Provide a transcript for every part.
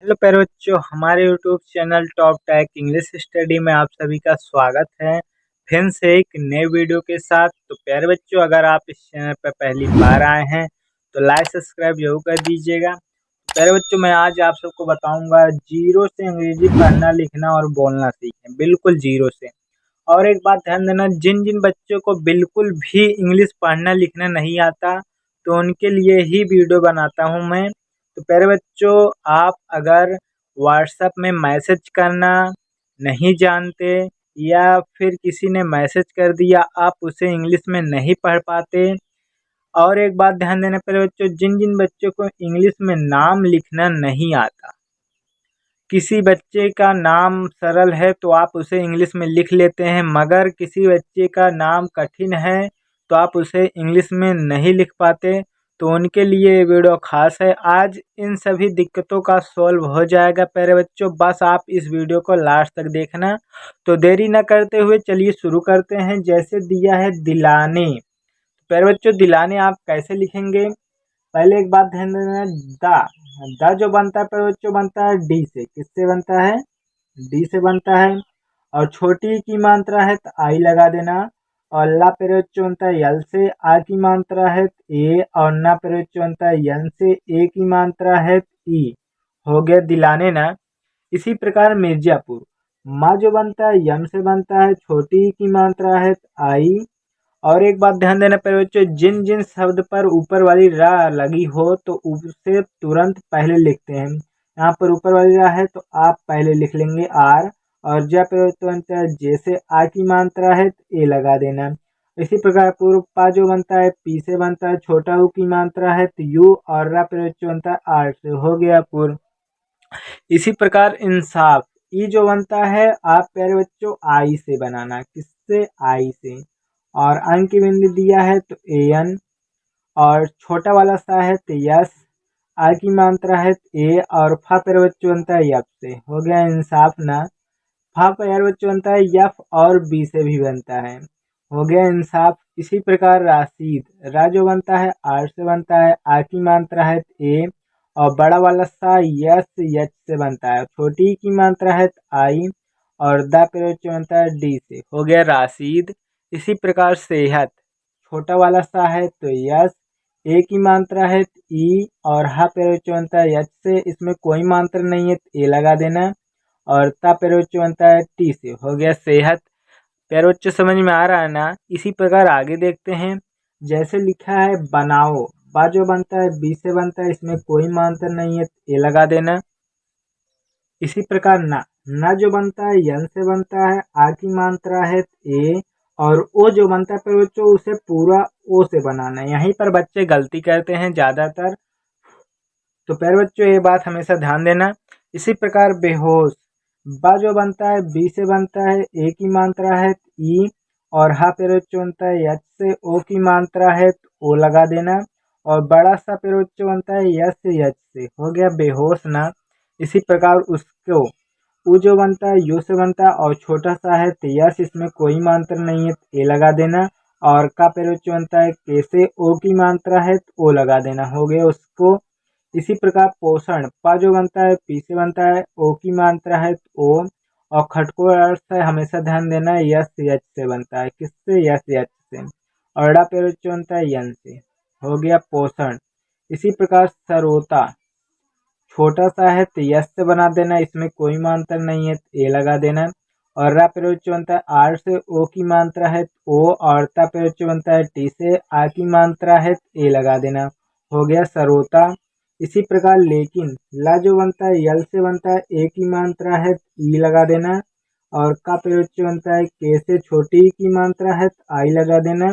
Hello प्यारे बच्चों, हमारे यूट्यूब चैनल टॉप टैक इंग्लिश स्टडी में आप सभी का स्वागत है। फिर से एक नए वीडियो के साथ। तो प्यारे बच्चों, अगर आप इस चैनल पर पहली बार आए हैं तो लाइक सब्सक्राइब जरूर कर दीजिएगा। प्यारे बच्चों, मैं आज आप सबको बताऊंगा जीरो से अंग्रेजी पढ़ना लिखना और बोलना सीखें, बिल्कुल जीरो से। और एक बात ध्यान देना, जिन जिन बच्चों को बिल्कुल भी इंग्लिश पढ़ना लिखना नहीं आता तो उनके लिए ही वीडियो बनाता हूं मैं। तो प्यारे बच्चों, आप अगर व्हाट्सएप में मैसेज करना नहीं जानते या फिर किसी ने मैसेज कर दिया आप उसे इंग्लिश में नहीं पढ़ पाते। और एक बात ध्यान देना प्यारे बच्चों, जिन जिन बच्चों को इंग्लिश में नाम लिखना नहीं आता, किसी बच्चे का नाम सरल है तो आप उसे इंग्लिश में लिख लेते हैं, मगर किसी बच्चे का नाम कठिन है तो आप उसे इंग्लिश में नहीं लिख पाते। तो उनके लिए ये वीडियो खास है। आज इन सभी दिक्कतों का सॉल्व हो जाएगा प्यारे बच्चों, बस आप इस वीडियो को लास्ट तक देखना। तो देरी न करते हुए चलिए शुरू करते हैं। जैसे दिया है दिलाने, प्यारे बच्चों दिलाने आप कैसे लिखेंगे? पहले एक बात ध्यान देना, द जो बनता है प्यारे बच्चों बनता है डी से। किससे बनता है? डी से बनता है। और छोटी की मात्रा है तो आई लगा देना। और ला प्यारे बच्चों बनता है यल से। आ की मात्रा है ए। और ना प्यारे बच्चों बनता है यन से। ए की मात्रा है ई। हो गया दिलाने ना। इसी प्रकार मिर्जापुर, माँ जो बनता है यम से बनता है, छोटी की मात्रा है आई। और एक बात ध्यान देना प्यारे बच्चों, जिन जिन शब्द पर ऊपर वाली रा लगी हो तो उसे तुरंत पहले लिखते हैं। यहाँ पर ऊपर वाली रा है तो आप पहले लिख लेंगे आर। और जब प्रत्यय बनता है जैसे आ की मात्रा है तो ए लगा देना। इसी प्रकार पूर्व पा जो बनता है पी से बनता है, छोटा ऊ की मात्रा है तो यू। और रा प्रत्यय बनता है आर से। हो गया पूर्व। इसी प्रकार इंसाफ, ई जो बनता है आप प्यारे बच्चों आई से बनाना। किससे? आई से। और अंक की बिंदु दिया है तो ए एन। और छोटा वाला सा है तो यस। आ की मात्रा है ए। और फा प्यारे बच्चों बनता है यफ से। हो गया इंसाफ ना। फा प्यारे बच्चों बनता है यफ और बी से भी बनता है। हो गया इंसाफ। इसी प्रकार राशिद, रा जो बनता है आर से बनता है, आ की मात्रा है ए। और बड़ा वाला सा यस यच से बनता है, छोटी की मात्रा है आई। और दा पे बनता है डी से। हो गया राशिद। इसी प्रकार सेहत, छोटा वाला सा है तो यस, ए की मात्रा है ई। और हा पे बनता है यच से, इसमें कोई मात्रा नहीं है तो ए लगा देना। और ता पे बनता है टी से। हो गया सेहत। प्यारे बच्चों समझ में आ रहा है ना? इसी प्रकार आगे देखते हैं। जैसे लिखा है बनाओ, बा जो बनता है बी से बनता है, इसमें कोई मात्रा नहीं है तो ए लगा देना। इसी प्रकार ना, ना जो बनता है यन से बनता है, आ की मात्रा है ए। और ओ जो बनता है प्यारे बच्चों उसे पूरा ओ से बनाना है। यहीं पर बच्चे गलती करते हैं ज्यादातर, तो प्यारे बच्चों ये बात हमेशा ध्यान देना। इसी प्रकार बेहोश, बा जो बनता है बी से बनता है, ए की मात्रा है ई। और हा प्यारे बच्चों बनता है यच से, ओ की मात्रा है तो ओ लगा देना। और बड़ा सा प्यारे बच्चों बनता है यस से यच से। हो गया बेहोश ना। इसी प्रकार उसको, उ जो बनता है यू से बनता है और छोटा सा है तो यस, इसमें कोई मात्रा नहीं है तो ए लगा देना। और का प्यारे बच्चों बनता है के से, ओ की मात्रा है तो ओ लगा देना। हो गया उसको। इसी प्रकार पोषण, पा जो बनता है पी से बनता है, ओ की मात्रा है तो ओ। और खटको अर्थ है हमेशा ध्यान देना है यस यच से बनता है। किससे? यस यच से। और ड़ा पे बनता है यन से। हो गया पोषण। इसी प्रकार सरोता, छोटा सा है तो यस से बना देना, इसमें कोई मात्रा नहीं है तो ए लगा देना। और रा पे बनता है आर से, ओ की मात्रा है तो ओ। और ता पे बनता है टी से, आ की मात्रा है तो ए लगा देना। हो गया सरोता। इसी प्रकार लेकिन, ला जो बनता है यल से बनता है, ए की मात्रा है तो ई लगा देना। और का पे बनता है के से, छोटी की मात्रा है तो आई लगा देना।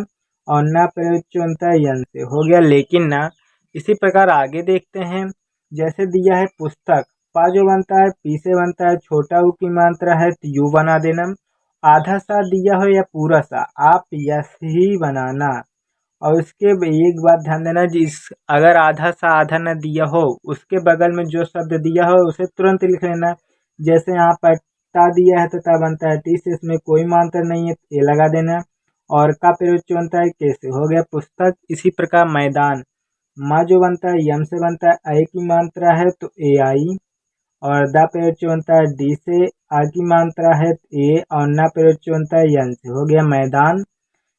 और ना पे बनता है यन से। हो गया लेकिन ना। इसी प्रकार आगे देखते हैं। जैसे दिया है पुस्तक, पा जो बनता है पी से बनता है, छोटा ऊ की मात्रा है तो यू बना देना। आधा सा दिया हो या पूरा सा, आप यस ही बनाना। और उसके एक बात ध्यान देना, जिस अगर आधा सा आधा न दिया हो उसके बगल में जो शब्द दिया हो उसे तुरंत लिख लेना। जैसे यहाँ पर ता दिया है तो ता बनता है टी से, इसमें कोई मात्रा नहीं है तो ए लगा देना। और का प्रयोग बनता है कैसे। हो गया पुस्तक। इसी प्रकार मैदान, माँ जो बनता है यम से बनता है, आई की मात्रा है तो ए आई। और द पे बच्चों बनता है डी से, आ की मात्रा है ए, और न पे बच्चों बनता है यन से, हो गया मैदान।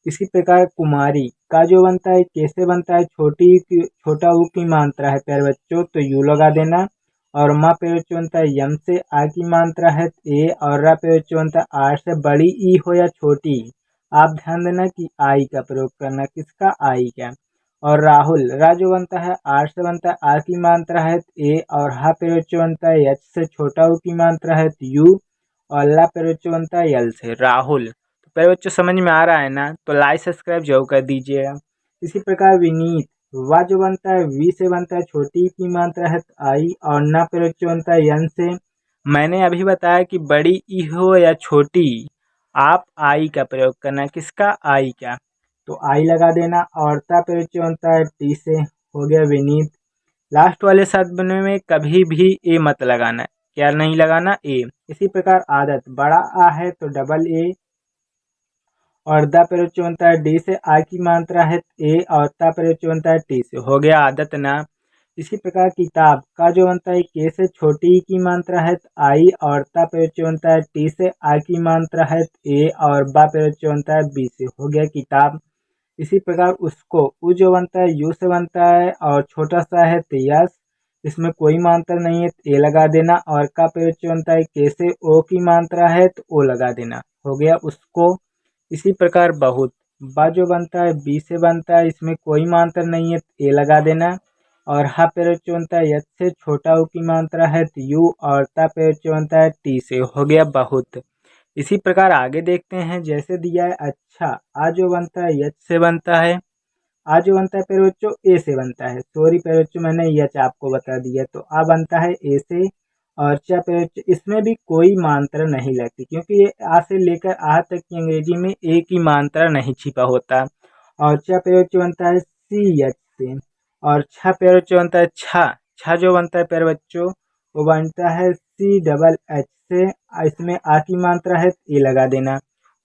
इसी प्रकार कुमारी का जो बनता है कैसे बनता है, छोटा ऊ की मात्रा है प्यारे बच्चों तो यू लगा देना, और माँ पे बच्चों बनता है यम से, आ की मात्रा है ए, और रा पे बच्चों बनता है आर से, बड़ी ई हो या छोटी ई। आप ध्यान देना कि आई का प्रयोग करना, किसका, आई का। और राहुल रा जो बनता है आर से बनता है, आ की मात्रा है ए, और हा पे बच्चों बनता है एच से, छोटा ऊ की मात्रा है यू, और ला पे बच्चों बनता है यल से, राहुल। पहले बच्चों समझ में आ रहा है ना, तो लाइक सब्सक्राइब जरूर कर दीजिएगा। इसी प्रकार विनीत वा जो बनता है वी से बनता है, छोटी की मात्रा है आई, और ना पे बच्चों बनता है यन से। मैंने अभी बताया कि बड़ी ई हो या छोटी, आप आई का प्रयोग करना, किसका, आई का। तो आई लगा देना, और ता पे बच्चों बनता है टी से, हो गया विनीत। लास्ट वाले शब्द में कभी भी ए मत लगाना, क्या नहीं लगाना, ए। इसी प्रकार आदत बड़ा आ है तो डबल ए, और द पे बच्चों बनता है डी से, आ की मात्रा है ए, और ता पे बच्चों बनता है टी से, हो गया आदत ना। इसी प्रकार किताब का जो बनता है के से, छोटी की मात्रा है आई, और ता पे बच्चों बनता है टी से, आ की मात्रा है ए, और बा पे बच्चों बनता है बी से, हो गया किताब। इसी प्रकार उसको उ जो बनता है यू से बनता है, और छोटा सा है तो यस, इसमें कोई मात्रा नहीं है तो ए लगा देना, और का पे बच्चों बनता है के से, ओ की मात्रा है तो ओ लगा देना, हो गया उसको। इसी प्रकार बहुत बा जो बनता है बी से बनता है, इसमें कोई मात्रा नहीं है तो ए लगा देना, और हा पे बच्चों बनता है यच से, छोटा ऊ की मात्रा है तो यू, और ता पे बच्चों बनता है टी से, हो गया बहुत। इसी प्रकार आगे देखते हैं, जैसे दिया है अच्छा, आ जो बनता है यच से बनता है, आ जो बनता है पेड़ बच्चों ए से बनता है, सॉरी पेड़ बच्चों मैंने यच आपको बता दिया, तो आ बनता है ए से। और चा पेड़ बच्चों इसमें भी कोई मात्रा नहीं लगती, क्योंकि ये आ से लेकर आ तक की अंग्रेजी में ए की मात्रा नहीं छिपा होता। और चा पेड़ बच्चों बनता है सी एच से, और छा पेड़ बच्चों बनता है छा, छा जो बनता है पेड़ बच्चों वो बनता है सी डबल एच से, इसमें आ की मात्रा है ए लगा देना,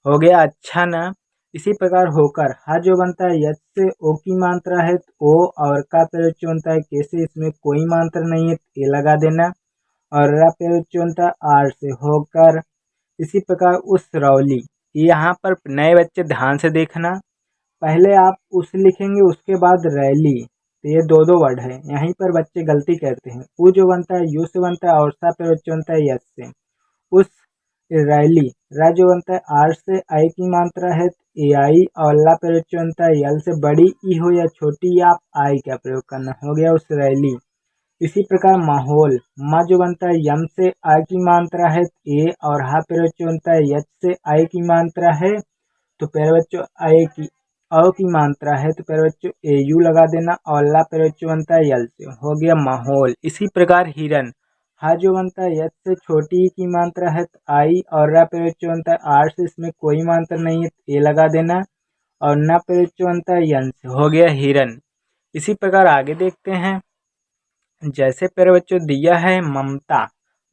हो गया अच्छा ना। इसी प्रकार होकर हा जो बनता है यच से, ओ की मात्रा है ओ, और का पे बच्चों बनता है के से, इसमें कोई मात्रा नहीं है ए लगा देना, और रा पे बच्चों बनता है आर से, होकर। इसी प्रकार उस रौली, यहाँ पर नए बच्चे ध्यान से देखना, पहले आप उस लिखेंगे उसके बाद रैली, तो ये दो दो वर्ड है, यहीं पर बच्चे गलती करते हैं। उ जो बनता है यू से बनता है, और सा पे बच्चों बनता है यस से, उस रैली। रा जो बनता है आर से, आई की मात्रा है ए आई, और ला पे बच्चों बनता है यल से, बड़ी ई हो या छोटी, आप आई का प्रयोग करना, हो गया उस रैली। इसी प्रकार माहौल, मा जो बनता है यम से, आ की मात्रा है ए, और हा पे बच्चों बनता है यच से, आई की मात्रा है, तो प्यारे बच्चों ए की अ की मात्रा है तो प्यारे बच्चों ए यू लगा देना, और ला प्यारे बच्चों बनता है यल से, हो गया माहौल। इसी प्रकार हिरन, हा जो बनता है यच से, छोटी की मात्रा है तो आई, और रा प्यारे बच्चों बनता है आर से, इसमें कोई मात्रा नहीं है तो ए लगा देना, और ना प्यारे बच्चों बनता है यन से, हो गया हिरन। इसी प्रकार आगे देखते हैं, जैसे प्यारे बच्चों दिया है ममता,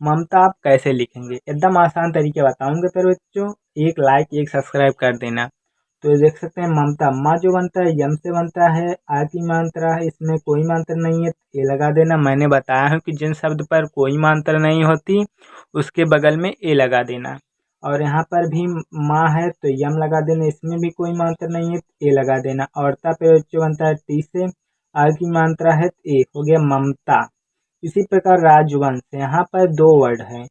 ममता आप कैसे लिखेंगे, एकदम आसान तरीके बताऊंगे प्यारे बच्चों, एक लाइक एक सब्सक्राइब कर देना। तो देख सकते हैं ममता, माँ जो बनता है यम से बनता है, आ की मात्रा है, इसमें कोई मात्रा नहीं है ए लगा देना। मैंने बताया है कि जिन शब्द पर कोई मात्रा नहीं होती उसके बगल में ए लगा देना, और यहाँ पर भी माँ है तो यम लगा देना, इसमें भी कोई मात्रा नहीं है ए लगा देना, और ता पे बच्चों बनता है टी से, आ की मात्रा है ए, हो गया ममता। इसी प्रकार राजवंश, यहाँ पर दो वर्ड है,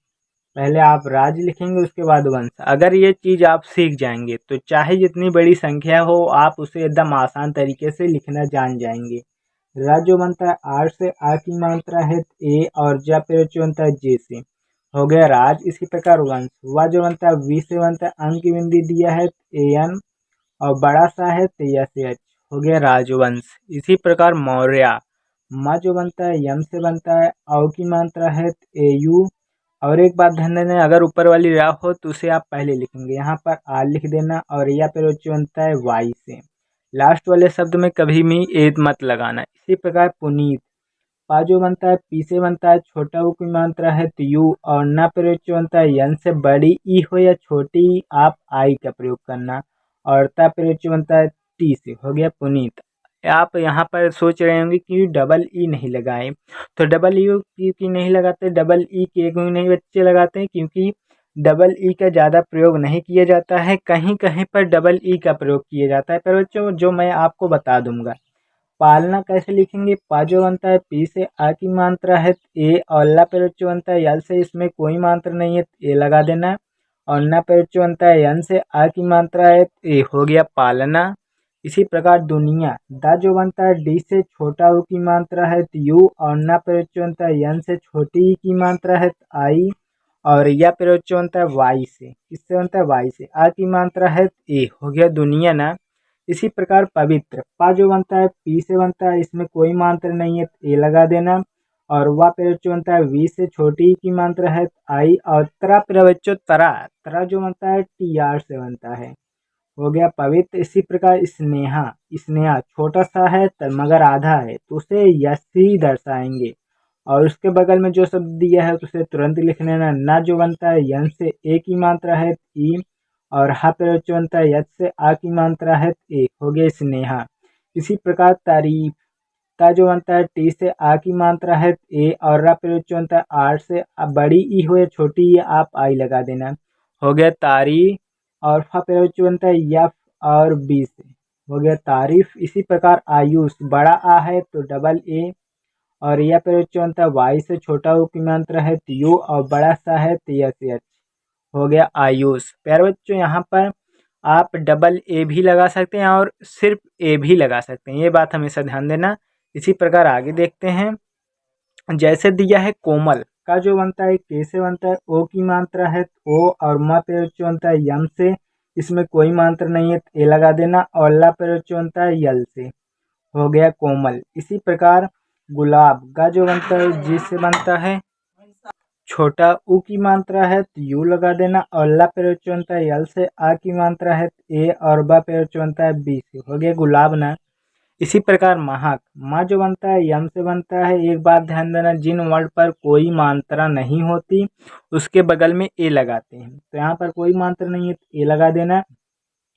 पहले आप राज लिखेंगे उसके बाद वंश। अगर ये चीज़ आप सीख जाएंगे तो चाहे जितनी बड़ी संख्या हो आप उसे एकदम आसान तरीके से लिखना जान जाएंगे। राज जो बनता है आर से, आ की मात्रा है ए, और जा पे जो बनता है जे से, हो गया राज। इसी प्रकार वंश, वा जो बनता है वी से बनता है, अंक की बिंदी दिया है ए एन, और बड़ा सा है तो यस एच, हो गया राजवंश। इसी प्रकार मौर्य, म जो बनता है यम से बनता है, औ की मात्रा है ए यू, और एक बात ध्यान देना, अगर ऊपर वाली रा हो तो उसे आप पहले लिखेंगे, यहाँ पर आर लिख देना, और या पे जो बनता है वाई से। लास्ट वाले शब्द में कभी भी ए मत लगाना। इसी प्रकार पुनीत, पा जो बनता है पी से बनता है, छोटा ऊ की मात्रा है तो यू, और ना पे जो बनता है यन से, बड़ी ई हो या छोटी ई, आप आई का प्रयोग करना, और ता पे जो बनता है टी से, हो गया पुनीत। आप यहाँ पर सोच रहे होंगे कि डबल ई नहीं लगाएं, तो डबल ई क्योंकि नहीं लगाते, डबल ई क्यों नहीं बच्चे लगाते हैं, क्योंकि डबल ई का ज़्यादा प्रयोग नहीं किया जाता है, कहीं कहीं पर डबल ई का प्रयोग किया जाता है। पर बच्चों जो मैं आपको बता दूंगा, पालना कैसे लिखेंगे। पा जो बनता है पी से आ की मात्रा है ए, और ला पे बच्चों बनता है यल से, इसमें कोई मात्रा नहीं है ए लगा देना। और ना पे बच्चों बनता है यन से आ की मात्रा है ए, हो गया पालना। इसी प्रकार दुनिया, दा जो बनता है डी से छोटा ऊ की मात्रा है यू, और ना पे बच्चों बनता है यन से छोटी ई की मात्रा है आई, और या पे बच्चों बनता है वाई से, किससे बनता है वाई से, आ की मात्रा है ए, हो गया दुनिया ना। इसी प्रकार पवित्र, पा जो बनता है पी से बनता है, इसमें कोई मात्रा नहीं है ए लगा देना। और वा पे बच्चों बनता है वी से छोटी की मात्रा है आई, और तरा पे बच्चों तरा, तरा जो बनता है टी आर से बनता है, हो गया पवित्र। इसी प्रकार स्नेहा, स्नेहा छोटा सा है मगर आधा है, तो उसे यश ही दर्शाएंगे। और उसके बगल में जो शब्द दिया है उसे तुरंत लिख लेना। ना जो बनता है यन से ए की मात्रा है ई, और हा पे बच्चों बनता है यच से आ की मात्रा है ए, हो गया स्नेहा। इसी प्रकार तारीफ, ता जो बनता है टी से आ की मात्रा है ए, और रा पे बच्चों बनता है आर से बड़ी ई हो या छोटी ई आप आई लगा देना, हो गया तारीफ। और फा पे बच्चों बनता है यफ और बी से, हो गया तारीफ। इसी प्रकार आयुष, बड़ा आ है तो डबल ए, और यह पे बच्चों बनता है वाई से छोटा ऊ की मात्रा है यू, और बड़ा सा है तो यस एच, हो गया आयुष। प्यारे बच्चों यहाँ पर आप डबल ए भी लगा सकते हैं और सिर्फ ए भी लगा सकते हैं, ये बात हमेशा ध्यान देना। इसी प्रकार आगे देखते हैं, जैसे दिया है कोमल, का जो बनता है के से बनता है ओ की मात्रा है ओ, और म पे बच्चों बनता है यम से, इसमें कोई मात्रा नहीं है ए लगा देना। और ला पे बच्चों बनता है यल से, हो गया कोमल। इसी प्रकार गुलाब, गा जो बनता है जी से बनता है, छोटा ऊ की मात्रा है तो यू लगा देना। और ला पे बच्चों बनता है यल से, आ की मात्रा है ए, और बा पे बच्चों बनता है बी से, हो गया गुलाब ना। इसी प्रकार महक, माँ जो बनता है यम से बनता है। एक बात ध्यान देना, जिन वर्ड पर कोई मात्रा नहीं होती उसके बगल में ए लगाते हैं, तो यहाँ पर कोई मात्रा नहीं है तो ए लगा देना।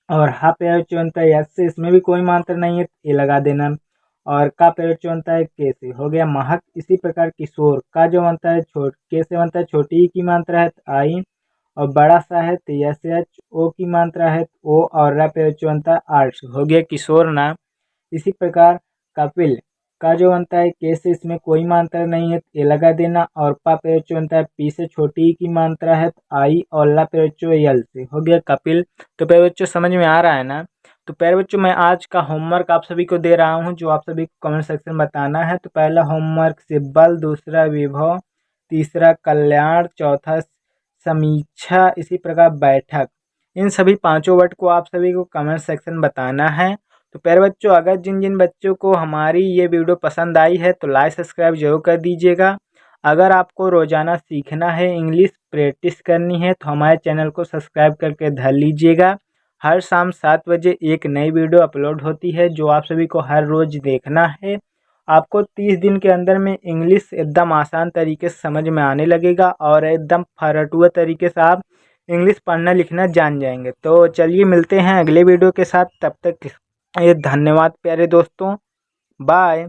और हा पे बच्चों बनता है यस से, इसमें भी कोई मात्रा नहीं है तो ए लगा देना। और का पे बच्चों बनता है के से, हो गया महक। इसी प्रकार किशोर, का जो बनता है के से बनता है छोटी की मात्रा है तो आई, और बड़ा सा है तो यस एच, ओ की मात्रा है तो ओ, और रा पे बच्चों बनता है आर से, हो गया किशोर नाम। इसी प्रकार कपिल, का जो बनता है के से, इसमें कोई मात्रा नहीं है तो ए लगा देना। और पा पे बच्चों बनता है पी से छोटी की मात्रा है तो आई, और ला पे बच्चों यल से, हो गया कपिल। तो प्यारे बच्चों समझ में आ रहा है ना। तो प्यारे बच्चों मैं आज का होमवर्क आप सभी को दे रहा हूँ, जो आप सभी को कमेंट सेक्शन में बताना है। तो पहला होमवर्क सिब्बल, दूसरा विभव, तीसरा कल्याण, चौथा समीक्षा, इसी प्रकार बैठक। इन सभी पांचों वर्ड को आप सभी को कमेंट सेक्शन में बताना है। तो प्यारे बच्चों अगर जिन जिन बच्चों को हमारी ये वीडियो पसंद आई है तो लाइक सब्सक्राइब जरूर कर दीजिएगा। अगर आपको रोज़ाना सीखना है, इंग्लिश प्रैक्टिस करनी है, तो हमारे चैनल को सब्सक्राइब करके धर लीजिएगा। हर शाम 7 बजे एक नई वीडियो अपलोड होती है, जो आप सभी को हर रोज़ देखना है। आपको 30 दिन के अंदर में इंग्लिश एकदम आसान तरीके से समझ में आने लगेगा, और एकदम फरटुआ तरीके से आप इंग्लिश पढ़ना लिखना जान जाएंगे। तो चलिए मिलते हैं अगले वीडियो के साथ, तब तक ये धन्यवाद प्यारे दोस्तों, बाय।